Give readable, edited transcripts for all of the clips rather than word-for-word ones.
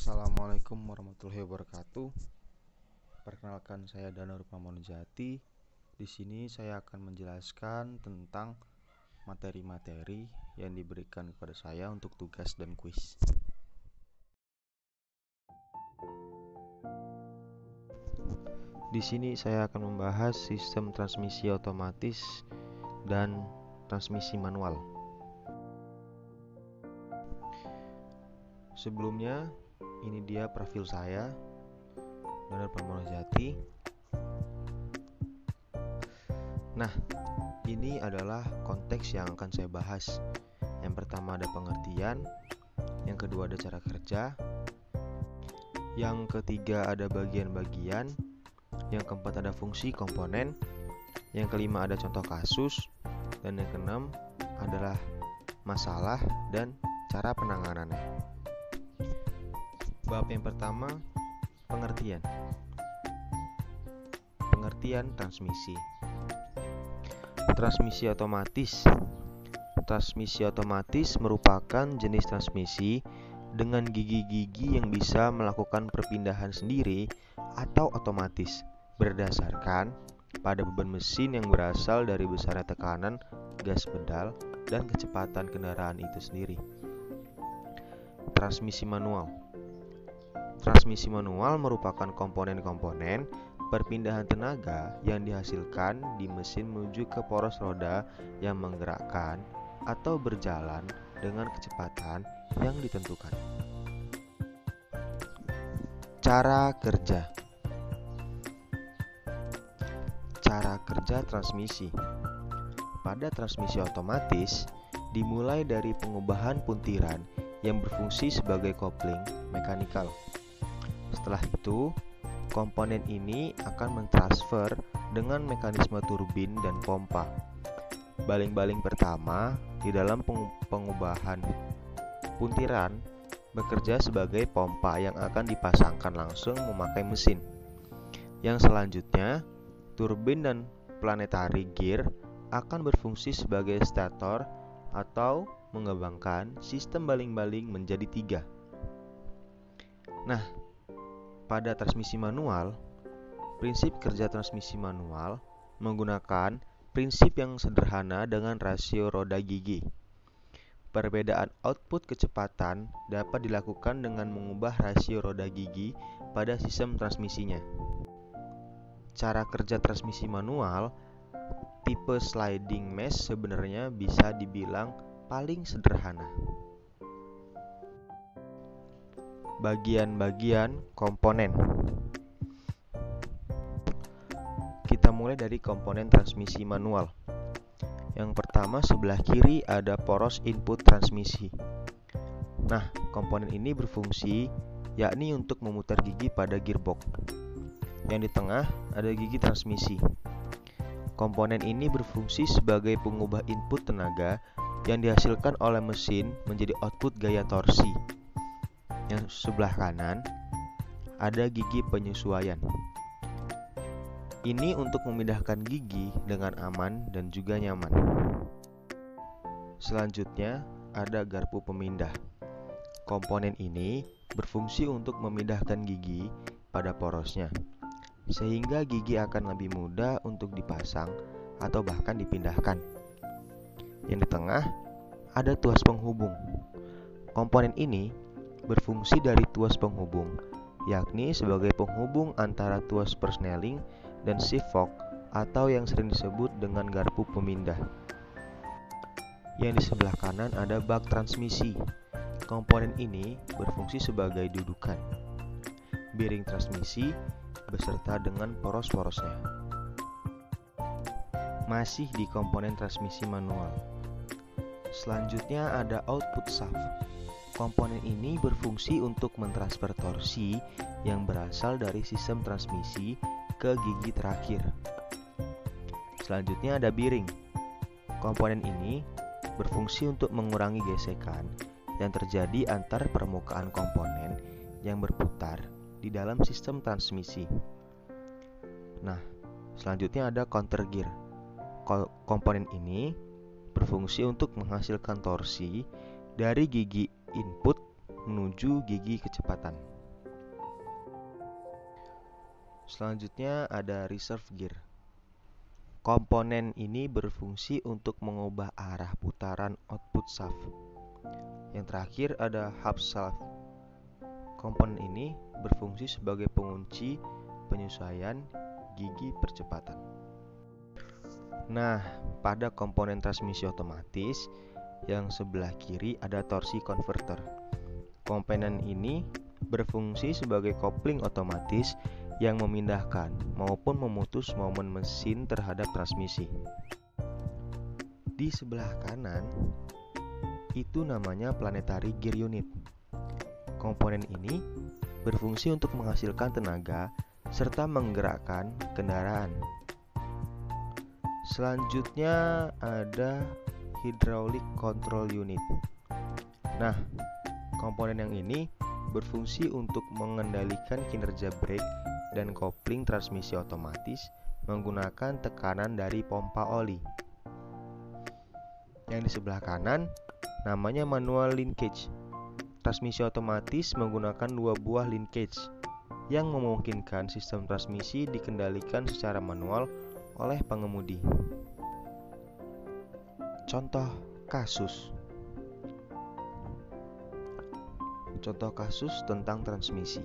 Assalamualaikum warahmatullahi wabarakatuh. Perkenalkan, saya Danur Pamonjati. Di sini saya akan menjelaskan tentang materi-materi yang diberikan kepada saya untuk tugas dan kuis. Di sini saya akan membahas sistem transmisi otomatis dan transmisi manual. Sebelumnya, ini dia profil saya, Danur Pamonjati. Nah, ini adalah konteks yang akan saya bahas. Yang pertama ada pengertian, yang kedua ada cara kerja, yang ketiga ada bagian-bagian, yang keempat ada fungsi komponen, yang kelima ada contoh kasus, dan yang keenam adalah masalah dan cara penanganannya. Bab yang pertama, pengertian. Pengertian transmisi. Transmisi otomatis. Transmisi otomatis merupakan jenis transmisi dengan gigi-gigi yang bisa melakukan perpindahan sendiri atau otomatis berdasarkan pada beban mesin yang berasal dari besarnya tekanan gas pedal dan kecepatan kendaraan itu sendiri. Transmisi manual. Transmisi manual merupakan komponen-komponen perpindahan tenaga yang dihasilkan di mesin menuju ke poros roda yang menggerakkan atau berjalan dengan kecepatan yang ditentukan. Cara kerja. Cara kerja transmisi. Pada transmisi otomatis, dimulai dari pengubahan puntiran yang berfungsi sebagai kopling mekanikal. Setelah itu, komponen ini akan mentransfer dengan mekanisme turbin dan pompa. Baling-baling pertama di dalam pengubahan puntiran bekerja sebagai pompa yang akan dipasangkan langsung memakai mesin. Yang selanjutnya, turbin dan planetary gear akan berfungsi sebagai stator atau mengembangkan sistem baling-baling menjadi 3. Nah, pada transmisi manual, prinsip kerja transmisi manual menggunakan prinsip yang sederhana dengan rasio roda gigi. Perbedaan output kecepatan dapat dilakukan dengan mengubah rasio roda gigi pada sistem transmisinya. Cara kerja transmisi manual tipe sliding mesh sebenarnya bisa dibilang paling sederhana. Bagian-bagian komponen. Kita mulai dari komponen transmisi manual. Yang pertama, sebelah kiri ada poros input transmisi. Nah, komponen ini berfungsi yakni untuk memutar gigi pada gearbox. Yang di tengah ada gigi transmisi. Komponen ini berfungsi sebagai pengubah input tenaga yang dihasilkan oleh mesin menjadi output gaya torsi. Yang sebelah kanan ada gigi penyesuaian. Ini untuk memindahkan gigi dengan aman dan juga nyaman. Selanjutnya ada garpu pemindah. Komponen ini berfungsi untuk memindahkan gigi pada porosnya, sehingga gigi akan lebih mudah untuk dipasang atau bahkan dipindahkan. Yang di tengah ada tuas penghubung. Komponen ini berfungsi dari tuas penghubung, yakni sebagai penghubung antara tuas persneling dan shift fork atau yang sering disebut dengan garpu pemindah. Yang di sebelah kanan ada bak transmisi. Komponen ini berfungsi sebagai dudukan bearing transmisi beserta dengan poros-porosnya. Masih di komponen transmisi manual. Selanjutnya ada output shaft. Komponen ini berfungsi untuk mentransfer torsi yang berasal dari sistem transmisi ke gigi terakhir. Selanjutnya ada bearing. Komponen ini berfungsi untuk mengurangi gesekan yang terjadi antar permukaan komponen yang berputar di dalam sistem transmisi. Nah, selanjutnya ada counter gear. Komponen ini berfungsi untuk menghasilkan torsi dari gigi input menuju gigi kecepatan. Selanjutnya ada reserve gear. Komponen ini berfungsi untuk mengubah arah putaran output shaft. Yang terakhir ada hub shaft. Komponen ini berfungsi sebagai pengunci penyesuaian gigi percepatan. Nah, pada komponen transmisi otomatis yang sebelah kiri ada torsi converter. Komponen ini berfungsi sebagai kopling otomatis yang memindahkan maupun memutus momen mesin terhadap transmisi. Di sebelah kanan itu namanya planetary gear unit. Komponen ini berfungsi untuk menghasilkan tenaga serta menggerakkan kendaraan. Selanjutnya ada hydraulic control unit. Nah, komponen yang ini berfungsi untuk mengendalikan kinerja brake dan kopling transmisi otomatis menggunakan tekanan dari pompa oli. Yang di sebelah kanan namanya manual linkage. Transmisi otomatis menggunakan 2 buah linkage yang memungkinkan sistem transmisi dikendalikan secara manual oleh pengemudi. Contoh kasus tentang transmisi.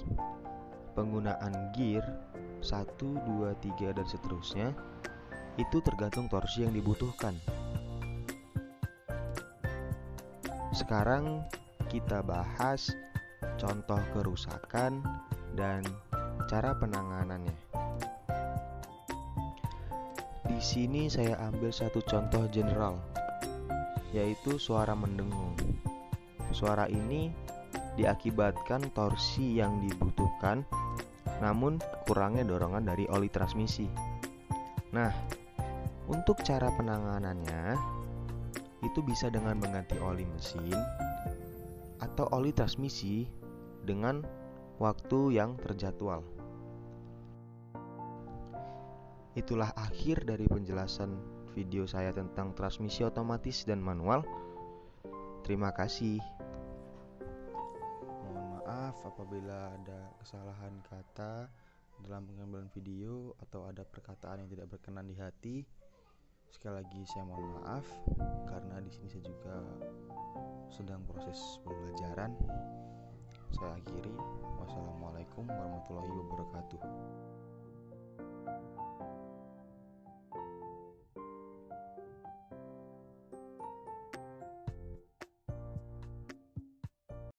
Penggunaan gear 1, 2, 3 dan seterusnya itu tergantung torsi yang dibutuhkan. Sekarang kita bahas contoh kerusakan dan cara penanganannya. Di sini saya ambil satu contoh general, yaitu suara mendengung. Suara ini diakibatkan torsi yang dibutuhkan, namun kurangnya dorongan dari oli transmisi. Nah, untuk cara penanganannya, itu bisa dengan mengganti oli mesin atau oli transmisi dengan waktu yang terjadwal. Itulah akhir dari penjelasan video saya tentang transmisi otomatis dan manual. Terima kasih. Mohon maaf apabila ada kesalahan kata dalam pengambilan video atau ada perkataan yang tidak berkenan di hati. Sekali lagi saya mohon maaf karena di sini saya juga sedang proses pembelajaran. Saya akhiri. Wassalamualaikum warahmatullahi wabarakatuh.